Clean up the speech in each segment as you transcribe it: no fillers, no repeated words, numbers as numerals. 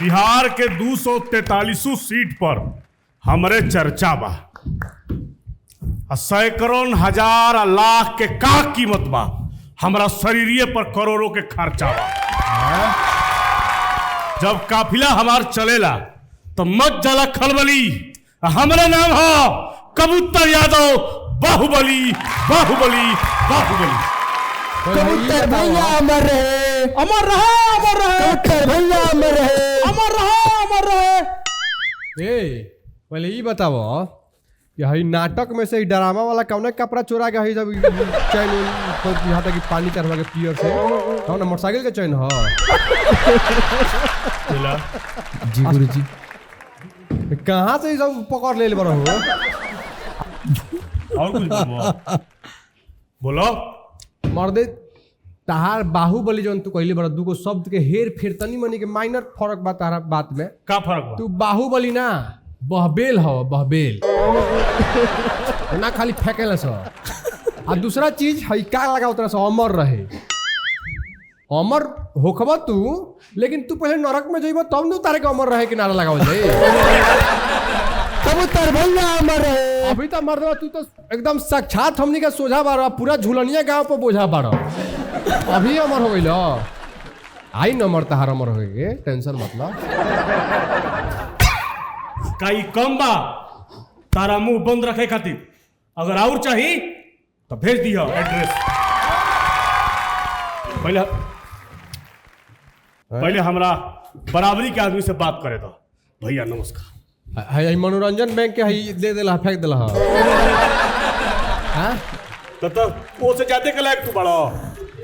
बिहार के 243 सीट पर हमरे चर्चा बा। सैकड़ों हजार लाख के का कीमत बा, हमरा शरीरिये पर करोड़ों के खर्चा बा। जब काफिला हमार चलेला तो मत जला खलबली। हमारा नाम है कबूतर यादव बाहुबली बाहुबली बाहुबली। कबूतर भैया अमर रहे, अमर रहे, अमर रहे, कबूतर भैया अमर रहे, अमर रहे, अमर रहे। पहले ये बताओ कि हई नाटक में से ड्रामा वाला कौन कपड़ा चोरा के हई जब चैन यहाँ तक पानी चढ़वा के पियर से कौन मोटरसाइकिल के चैन हो? जी गुरुजी। कहाँ से सब पकड़ ले बड़ा हो? और कुछ बोलो। मर्दे तहार बाहुबली जौन तू कहली बड़ा दूगो शब्द के हेर फेर तनी मनी के माइनर फर्क बा तारा बात में। का फर्क बा? तू बाहुबली ना बहबेल हो, बहबेल ना खाली फेंकेला सो। आ दूसरा चीज हई का लगा उतरा सो अमर रहे। अमर होखबा तू, लेकिन तू पहले नरक में जइबा तब न तारे के अमर रहे के नारा लगावल जाए। कबूतर भैया अमर रहे। अभी तो मर्दवा तू तो एकदम साक्षात हमनी का सोझा बारा, पूरा झुलनिया गांव पर बोझा बारा। अभी अमर हो गइल। आई न अमर तहार अमर हो गए, टेंशन मतलब। काई कम बा तारा मुंह बंद रखे खातिर। अगर और चाहिए तो भेज दिया एड्रेस। पहले हमरा बराबरी के आदमी से बात करे दो। भैया नमस्कार। हई मनोरंजन बैंक के हई दे देला, फेंक देला। हां तो वो से ज्यादा के लायक तू बड़ा।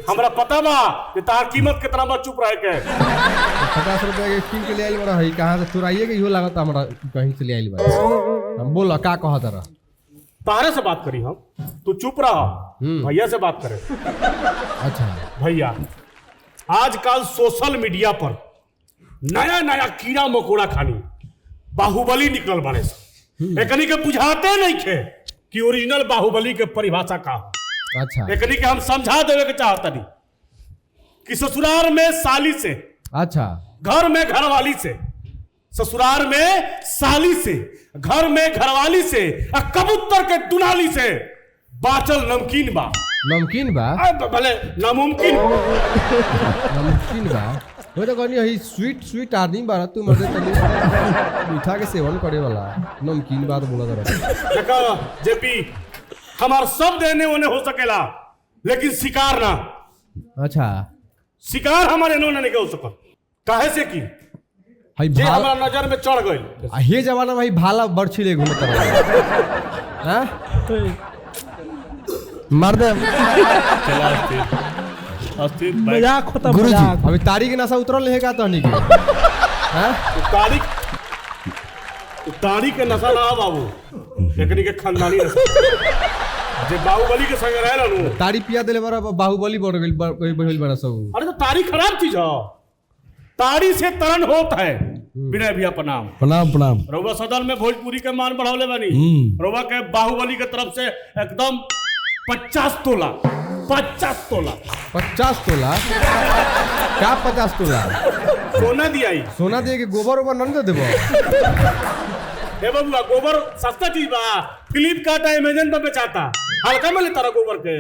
हमरा पता बा कि तार कीमत कितना बा, चुप रह के। 50 रुपया के किन के ले आइल बड़ा। हई कहाँ से चुराइए के इहो लागत हमरा कहीं से ले आइल बड़ा। हम बोला का कहा तारा? तारे से बात करी हम, तू चुप रहा। भैया से बात करे। अच्छा भैया आजकल सोशल मीडिया पर नया नया कीड़ा मकोड़ा खानी बाहुबली निकल बने से। एकनी के बुझाते नहीं थे कि ओरिजिनल बाहुबली के परिभाषा का हो। अच्छा एकनी के हम समझा देवे के चाहता नहीं कि ससुराल में साली से, अच्छा घर में घरवाली से, ससुराल में साली से, घर में घरवाली से, कबूतर के दुनाली से बाचल नमकीन बा। नमकीन बा? भले नामुमकिन नमकीन बा। वो तो कहनी हई स्वीट स्वीट आदमी बारा तू, मर्दे तनी मीठा के सेवन करे वाला। नमकीन बात बोला जरा। देखा जेपी, हमार सब देने ओने हो सकेला, लेकिन शिकार ना। अच्छा शिकार हमारे इन्होंने नहीं हो सका। काहे से की हई जे हमारा नजर में चढ़ गई। हे जमाना में हई भाला बरछी ले घूमत रहा। हां मर्द मजाक होता गुरुजी। मजाक। अभी तारीख नशा उतरल है का तहनी के? हां तारीख के नशा ना बाबू, एकनी के खानदानी नशा। जे बाहुबली के संग रहे नु तारी पिया देले बड़ा बाहुबली बढ़ गइल बड़ा सब। अरे तो तारीख खराब चीज हो। तारी से तरण होता है। विनय भैया प्रणाम। प्रणाम प्रणाम। रउवा सदन में भोजपुरी के मान बढ़ावले बानी। रउवा के बाहुबली के तरफ से एकदम 50 तोला 50 तोला 50 तोला क्या? 50 तोला सोना दिया। सोना दे के गोबर ओबर नन दे देबो? हे बबुआ, गोबर सस्ता चीज बा। फ्लिपकार्ट अमेज़न पे बेचाता। हल्का में ले तारा गोबर के।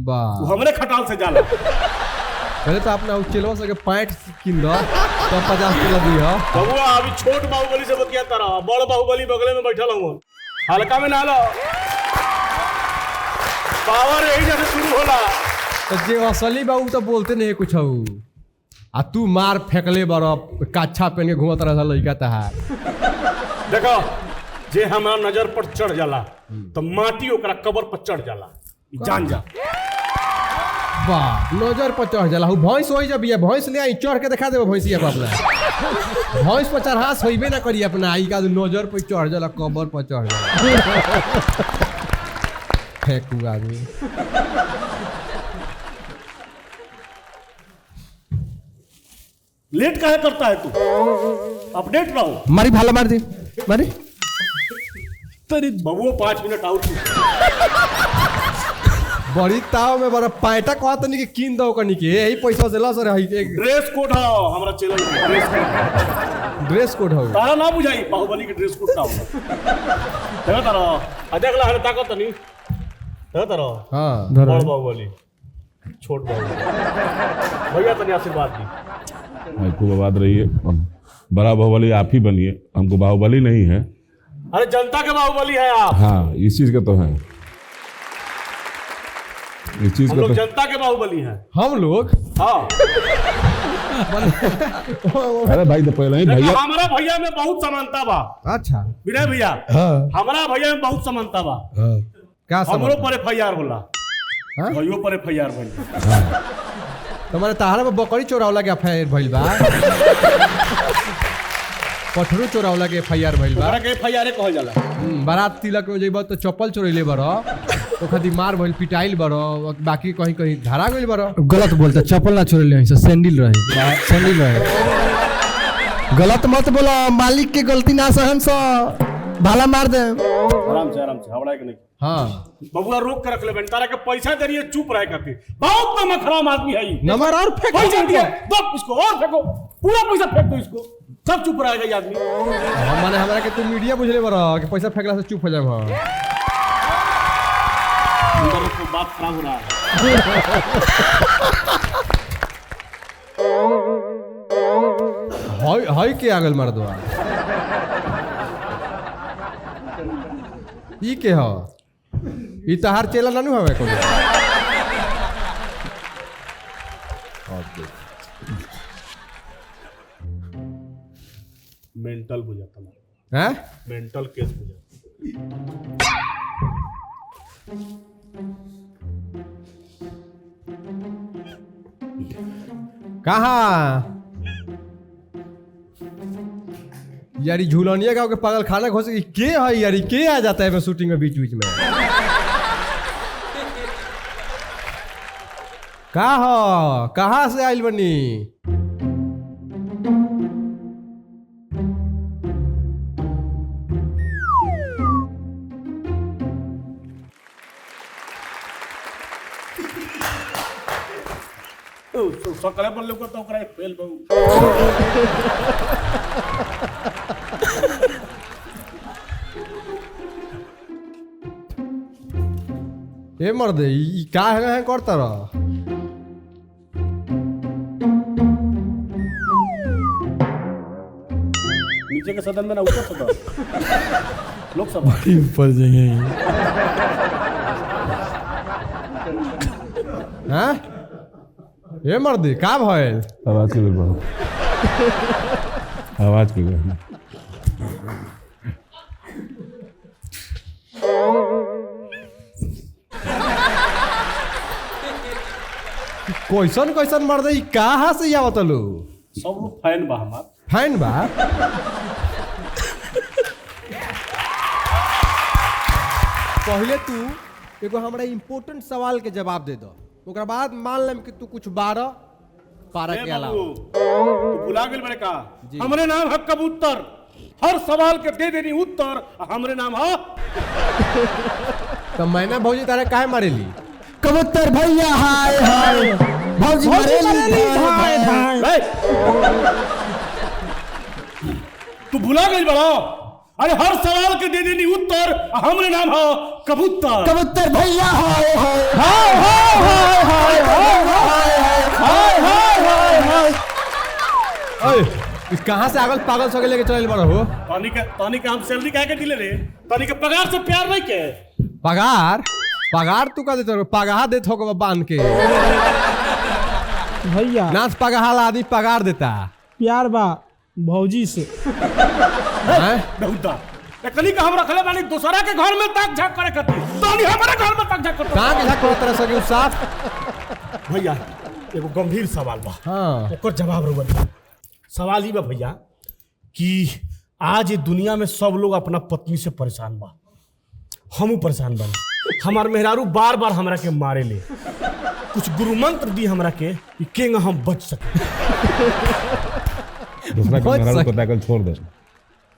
वाह, वो हमरे खटाल से जाला। पहले तो अपना चेलवा से के पैंट किन दो तो 50 तोला दी हो। बबुआ अभी छोट बाहुबली से बतिया तारा, बड़ बाहुबली बगले में बैठल हूं। हल्का में ना लो, पावर यही जैसे शुरू होला। तो जे असली बाबू तो बोलते नहीं कुछ हो। आ तू मार फेंकले बड़ा काछा पहन के घूमत रहा लड़का तहार। देखो, जे हमारा नजर पर चढ़ जाला तो माटी ओकरा कबर पर चढ़ जाला। जान जा। वाह, नजर पर चढ़ जाला। हूँ भैंस हो जब ये भैंस ले आई चढ़ के दिखा देबो भैंसिया को अपना। भैंस पर चढ़ास होइबे ना करी अपना। आई का नजर पर चढ़ जाला, कबर पर चढ़ जाला। फेंकू आदमी। लेट काहे करता है तू? अपडेट रहो। मारी भाला मार दी मारी। बबुआ 5 मिनट आउट। बड़ी ताव में बड़ा पैटा कहत नहीं कि कीन दो कनी के यही पैसा से ला सर है एक ड्रेस कोड हो हमरा चैनल के ड्रेस कोड हो तारा ना बुझाई बाहुबली के ड्रेस कोड का होला देखा तारा देख ला हर ताकत नहीं देखा तारा हां बड़ बाहुबली छोट बाहुबली भैया तनी आशीर्वाद दी आपको आबाद रहिए। बड़ा बाहुबली आप ही बनिए, हमको बाहुबली नहीं है। अरे जनता के बाहुबली है आप। हाँ इस चीज का तो है, इस चीज हम का लोग तो जनता के बाहुबली हैं। हम लोग हाँ अरे भाई तो पहले ही भैया हमारा भैया में बहुत समानता बा। अच्छा विनय भैया हाँ हमारा भैया में बहुत समानता बा। हाँ क्या हमरो समझ पर FIR होला, हाँ? भैयो पर FIR भइल। तुम्हारे ताहरा में बकरी चोरावला के FIR भइल बा पठरू चोरावला के FIR भइल बा ओकरा के FIR कहल जाला। बारात तिलक में जइबा तो चप्पल चोरैले बरो तो खादी मार भइल पिटाइल बरो बाकी कहीं कहीं धरा गइल बरो गलत बोलता, चप्पल ना छोड़े ले सैंडल रहे, सैंडल रहे। गलत मत बोलो, मालिक के गलती ना सहन सा भाला मार दे। आराम से हवड़ा के नहीं। हाँ बबुआ रोक के रख ले बेन, तारा के पैसा दे रही है चुप रहे करती। बहुत नमक हराम आदमी है ये। नंबर और फेंक पैसा दिया दो इसको और फेंको, पूरा पैसा फेंक दो इसको, सब चुप रहेगा ये आदमी। माने हमरा के तू मीडिया बुझले बरो कि पैसा फेंकला से चुप हो जाब तो बात खराब हो रहा है। हई के आगल मार दो ई के ह ई तहार चेला नानू हवे कोनो मेंटल बुझाता ना, हैं मेंटल केस बुझाता। कहाँ यारी झूलनिया गाँव के पागल खाना खोस के है यारी के आ जाता है मैं शूटिंग में बीच बीच में का हो कहाँ से आइल बनी सकले पर लोग तो ओकरा फेल बहु। ए मर्दे ई का है करता रह नीचे के सदन में ना ऊपर सदन लोकसभा ऊपर जाएंगे। हैं ए मर्दे का भइल आवाज के बढ़ो, आवाज के बढ़ो। कैसन कैसन मर्दे ई कहाँ से आवत लो सब लोग फैन बा हमार। फैन बा पहले तू एगो हमरा इम्पोर्टेंट सवाल के जवाब दे दो ओकरा बाद मान लेम कि तू कुछ 12 पारा के अलावा तू भुला गेल बड़े का हमरे नाम है कबूतर, हर सवाल के दे देनी उत्तर हमरे नाम है। तो मैंने भौजी तारे काहे मारेली कबूतर भैया हाय हाय भौजी मरेली हाय हाय। तू भुला गई बड़ा, अरे हर सवाल के दे देनी उत्तर हमरे नाम है कबूतर। कबूतर भैया हाय हाय हाय हाय हाय हाय हाय हाय हाय हाय। ओए कहाँ से आगल पागल सगे लेके चल बड़ा हो तानी के हम सैलरी काहे के दिले रे, तानी के पगार से प्यार नहीं के। पगार पगार तू का देते हो पगार देत हो बांध के भैया नाच पगार आदमी पगार देता प्यार बा भौजी से। हैं बहुता कनी का हम रखले बानी दूसरा के घर में ताक झाक करे खातिर, तानी हमारे घर में ताक झाक करता। कहाँ के झाक तरह सके साफ भैया एगो गंभीर सवाल बा, हाँ ओकर जवाब रुआ। सवाल ही बा भैया कि आज ये दुनिया में सब लोग अपना पत्नी से परेशान बा, हमू परेशान बा। हमार मेहरारू बार बार हमरा के मारे ले, कुछ गुरु मंत्र दी हमरा के कि केंगा हम बच सके। दूसरा के मेहरारू पे ताकल छोड़ दे,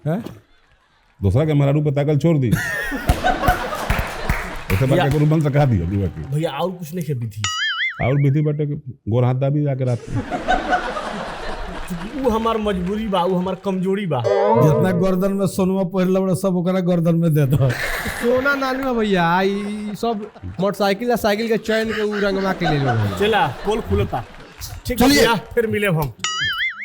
हैं? दूसरा के मेहरारू पे ताकल छोड़ दी। ऐसे बात करूँ बन सका दिया अभी बाकी भैया और कुछ नहीं है विधि और विधि बाटे के गोर हाथ दाबी जाके रात में। वो हमार मजबूरी बा, वो हमार कमजोरी बा। जितना गर्दन में सोनवा पहिरले बड़ा सब ओकरा गर्दन में दे दो। सोना नानी बा भैया, ई सब मोटरसाइकिल या साइकिल के चैन के उ रंगवा के ले लो भैया। चला पोल खुलता। ठीक है भैया, फिर मिले हम।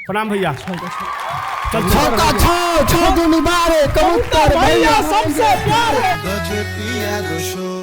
प्रणाम भैया। छक्का छो छो दुनी बारे कबूतर भैया सबसे प्यारे गजे पिया दो शो